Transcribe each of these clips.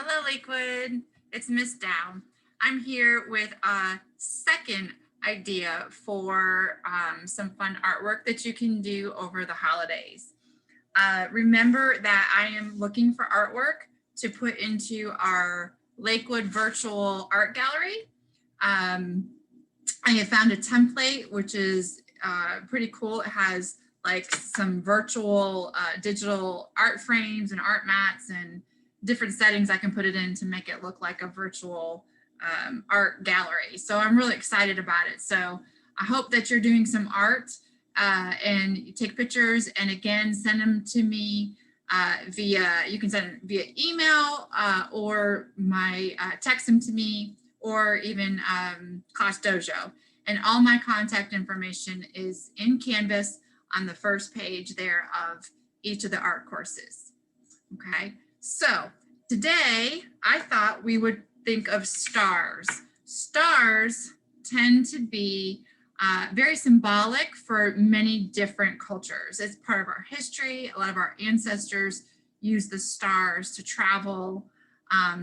Hello, Lakewood. It's Miss Dow. I'm here with a second idea for some fun artwork that you can do over the holidays. Remember that I am looking for artwork to put into our Lakewood virtual art gallery. I have found a template, which is pretty cool. It has like some virtual digital art frames and art mats and different settings I can put it in to make it look like a virtual art gallery. So I'm really excited about it. So I hope that you're doing some art and you take pictures, and again, send them to me you can send it via email or text them to me, or even Class Dojo. And all my contact information is in Canvas on the first page there of each of the art courses. Okay, so today I thought we would think of stars. Stars tend to be very symbolic for many different cultures. It's part of our history. A lot of our ancestors used the stars to travel,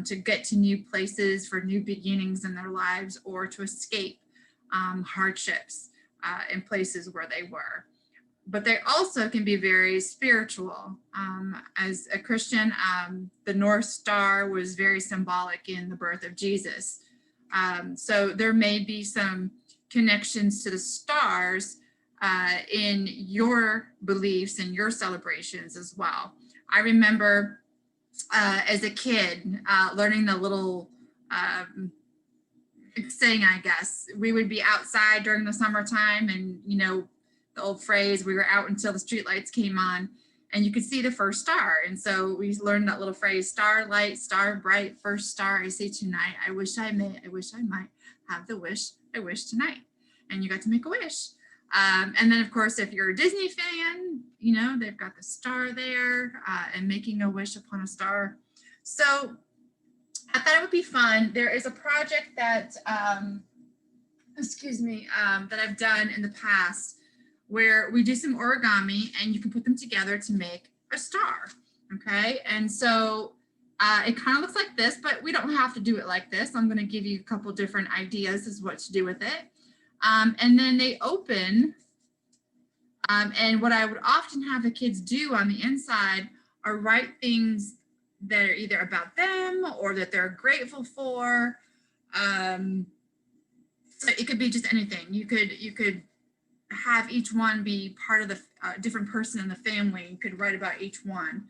to get to new places for new beginnings in their lives, or to escape hardships in places where they were. But they also can be very spiritual. As a Christian, the North Star was very symbolic in the birth of Jesus. So there may be some connections to the stars in your beliefs and your celebrations as well. I remember as a kid learning the little saying, I guess, we would be outside during the summertime, and the old phrase, we were out until the streetlights came on and you could see the first star. And so we learned that little phrase, starlight, star bright, first star I see tonight. I wish I might have the wish I wish tonight. And you got to make a wish. And then of course, if you're a Disney fan, they've got the star there and making a wish upon a star. So I thought it would be fun. There is a project that, that I've done in the past, where we do some origami and you can put them together to make a star, okay? And so it kind of looks like this, but we don't have to do it like this. I'm gonna give you a couple different ideas as what to do with it. And then they open, and what I would often have the kids do on the inside are write things that are either about them or that they're grateful for. So it could be just anything. You could have each one be part of the different person in the family. You could write about each one.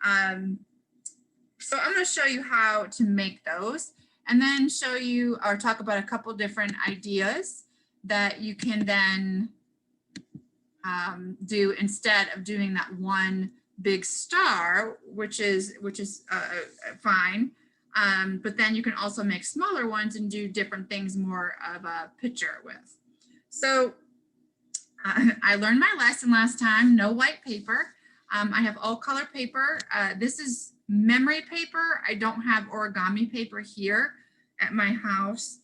So I'm going to show you how to make those, and then show you or talk about a couple different ideas that you can then do instead of doing that one big star, which is fine. But then you can also make smaller ones and do different things more of a picture with. So I learned my lesson last time, no white paper. I have all color paper. This is memory paper. I don't have origami paper here at my house.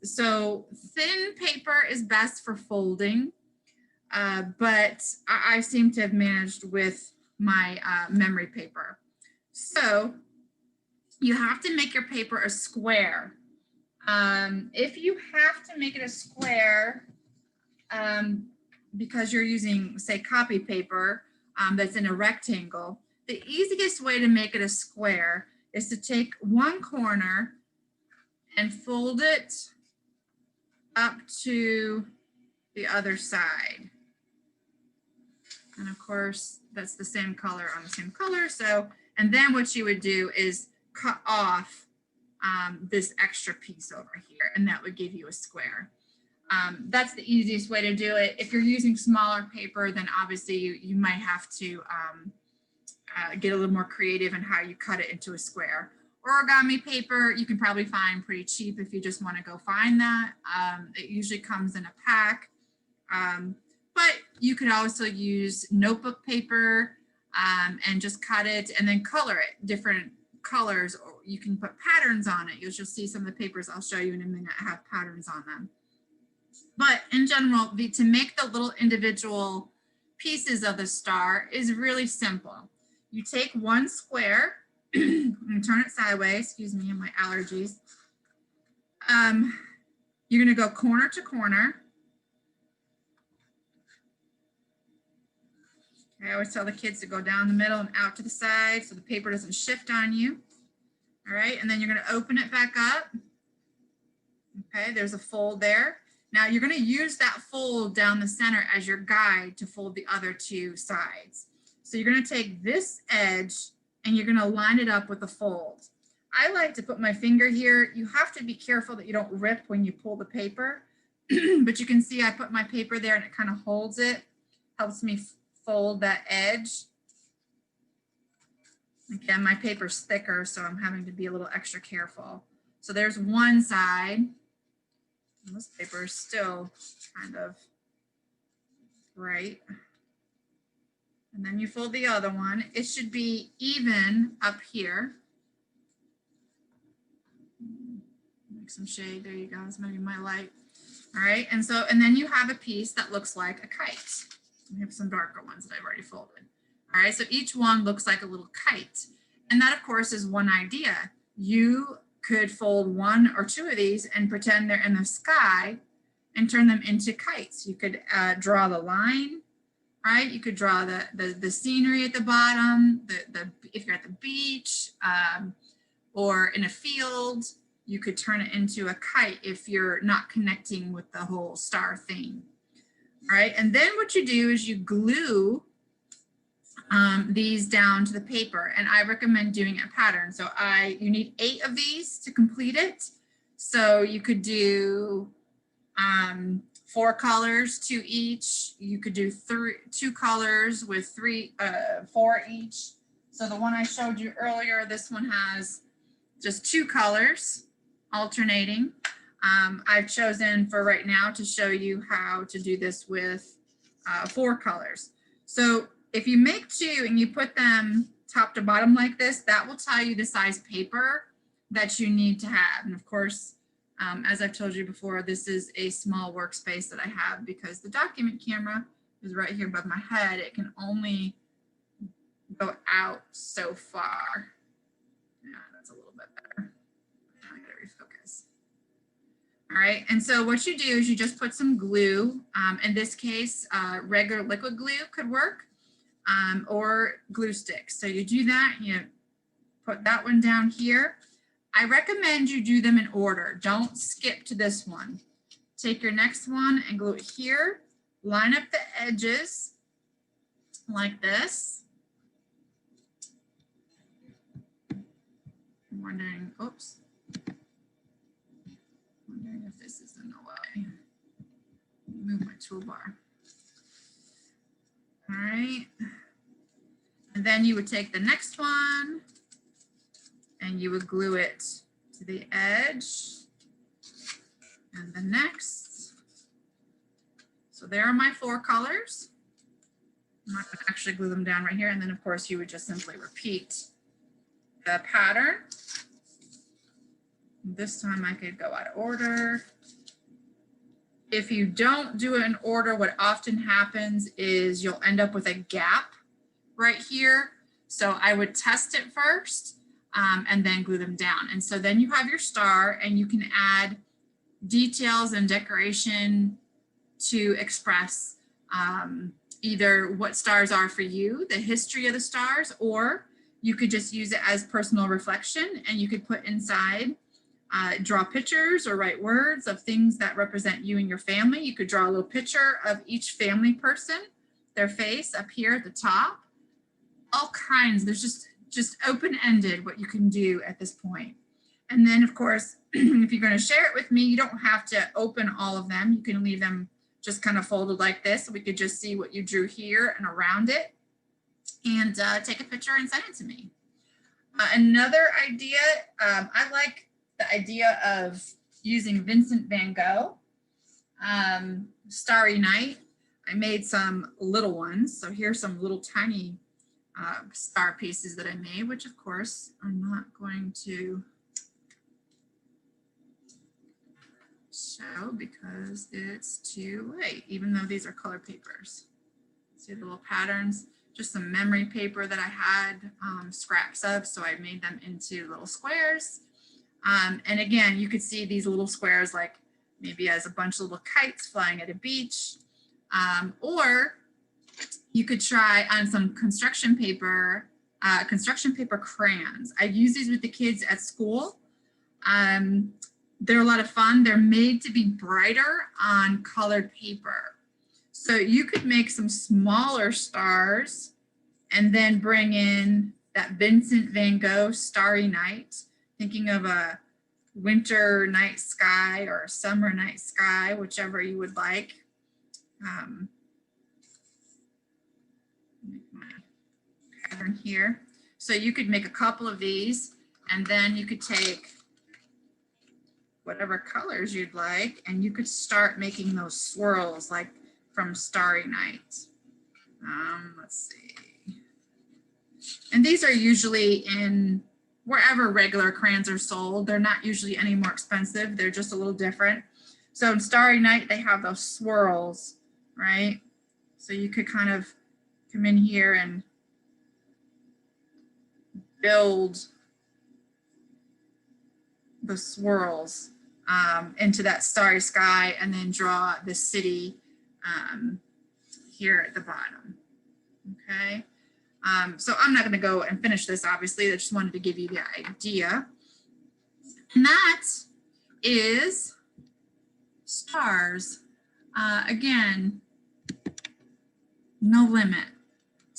So thin paper is best for folding, but I seem to have managed with my memory paper. So you have to make your paper a square. If you have to make it a square, because you're using, say, copy paper that's in a rectangle, the easiest way to make it a square is to take one corner and fold it up to the other side. And of course, that's the same color on the same color. So, and then what you would do is cut off this extra piece over here, and that would give you a square. That's the easiest way to do it. If you're using smaller paper, then obviously you might have to get a little more creative in how you cut it into a square. Origami paper, you can probably find pretty cheap if you just want to go find that. It usually comes in a pack, but you could also use notebook paper and just cut it and then color it different colors, or you can put patterns on it. You'll just see some of the papers I'll show you in a minute have patterns on them. But in general, to make the little individual pieces of the star is really simple. You take one square I'm gonna turn it sideways, excuse me, and my allergies. You're gonna go corner to corner. I always tell the kids to go down the middle and out to the side so the paper doesn't shift on you. All right, and then you're gonna open it back up. Okay, there's a fold there. Now you're gonna use that fold down the center as your guide to fold the other two sides. So you're gonna take this edge and you're gonna line it up with the fold. I like to put my finger here. You have to be careful that you don't rip when you pull the paper, but you can see I put my paper there and it kind of holds it, helps me fold that edge. Again, my paper's thicker, so I'm having to be a little extra careful. So there's one side. And this paper is still kind of right. And then you fold the other one. It should be even up here. Make some shade. There you go. It's maybe my light. All right. And then you have a piece that looks like a kite. We have some darker ones that I've already folded. All right. So each one looks like a little kite. And that, of course, is one idea. You could fold one or two of these and pretend they're in the sky and turn them into kites. You could draw the line, right? You could draw the scenery at the bottom, if you're at the beach or in a field. You could turn it into a kite if you're not connecting with the whole star thing. All right, and then what you do is you glue these down to the paper, and I recommend doing a pattern. So you need 8 of these to complete it. So you could do 4 colors, 2 each. You could do 2 colors with 4 each. So the one I showed you earlier, this one has just 2 colors alternating. I've chosen for right now to show you how to do this with 4 colors. So if you make 2 and you put them top to bottom like this, that will tell you the size paper that you need to have. And of course, as I've told you before, this is a small workspace that I have because the document camera is right here above my head. It can only go out so far. Yeah, that's a little bit better. I gotta refocus. All right, and so what you do is you just put some glue. In this case, regular liquid glue could work, or glue sticks. So you do that, you put that one down here. I recommend you do them in order. Don't skip to this one. Take your next one and glue it here. Line up the edges like this. I'm wondering, oops. Wondering if this is in the way. Move my toolbar. All right. And then you would take the next one and you would glue it to the edge and the next. So there are my 4 colors. I'm not going to actually glue them down right here. And then of course you would just simply repeat the pattern. This time I could go out of order. If you don't do it in order, what often happens is you'll end up with a gap right here. So I would test it first and then glue them down. And so then you have your star and you can add details and decoration to express either what stars are for you, the history of the stars, or you could just use it as personal reflection and you could put inside draw pictures or write words of things that represent you and your family. You could draw a little picture of each family person, their face up here at the top. All kinds, there's just open-ended what you can do at this point. And then of course, if you're going to share it with me, you don't have to open all of them. You can leave them just kind of folded like this. So we could just see what you drew here and around it and take a picture and send it to me. Another idea, I like the idea of using Vincent van Gogh, Starry Night. I made some little ones. So here's some little tiny star pieces that I made, which of course I'm not going to show because it's too late, even though these are color papers. See the little patterns? just some memory paper that I had scraps of. So I made them into little squares. And again, you could see these little squares like maybe as a bunch of little kites flying at a beach. Or you could try on some construction paper crayons. I use these with the kids at school. They're a lot of fun. They're made to be brighter on colored paper. So you could make some smaller stars and then bring in that Vincent van Gogh Starry Night, thinking of a winter night sky or a summer night sky, whichever you would like. Make my pattern here. So you could make a couple of these, and then you could take whatever colors you'd like, and you could start making those swirls like from Starry Night. Let's see. And these are usually in wherever regular crayons are sold. They're not usually any more expensive. They're just a little different. So in Starry Night, they have those swirls, right? So you could kind of come in here and build the swirls into that starry sky, and then draw the city here at the bottom. Okay. So I'm not going to go and finish this, obviously. I just wanted to give you the idea. And that is stars. Again, no limit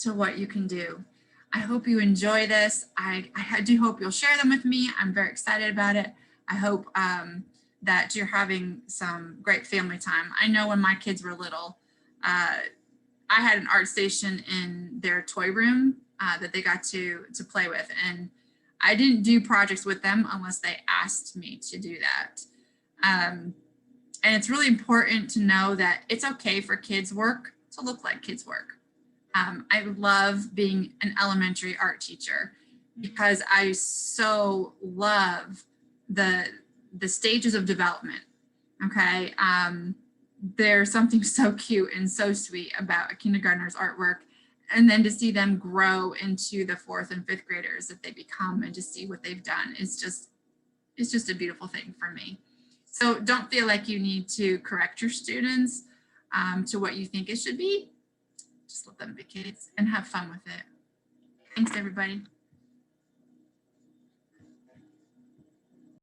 to what you can do. I hope you enjoy this. I do hope you'll share them with me. I'm very excited about it. I hope that you're having some great family time. I know when my kids were little, I had an art station in their toy room that they got to play with. And I didn't do projects with them unless they asked me to do that. And it's really important to know that it's okay for kids' work to look like kids' work. I love being an elementary art teacher because I so love the stages of development. Okay. There's something so cute and so sweet about a kindergartner's artwork, and then to see them grow into the 4th and 5th graders that they become, and to see what they've done is it's just a beautiful thing for me. So don't feel like you need to correct your students to what you think it should be. Just let them be kids and have fun with it. Thanks, everybody.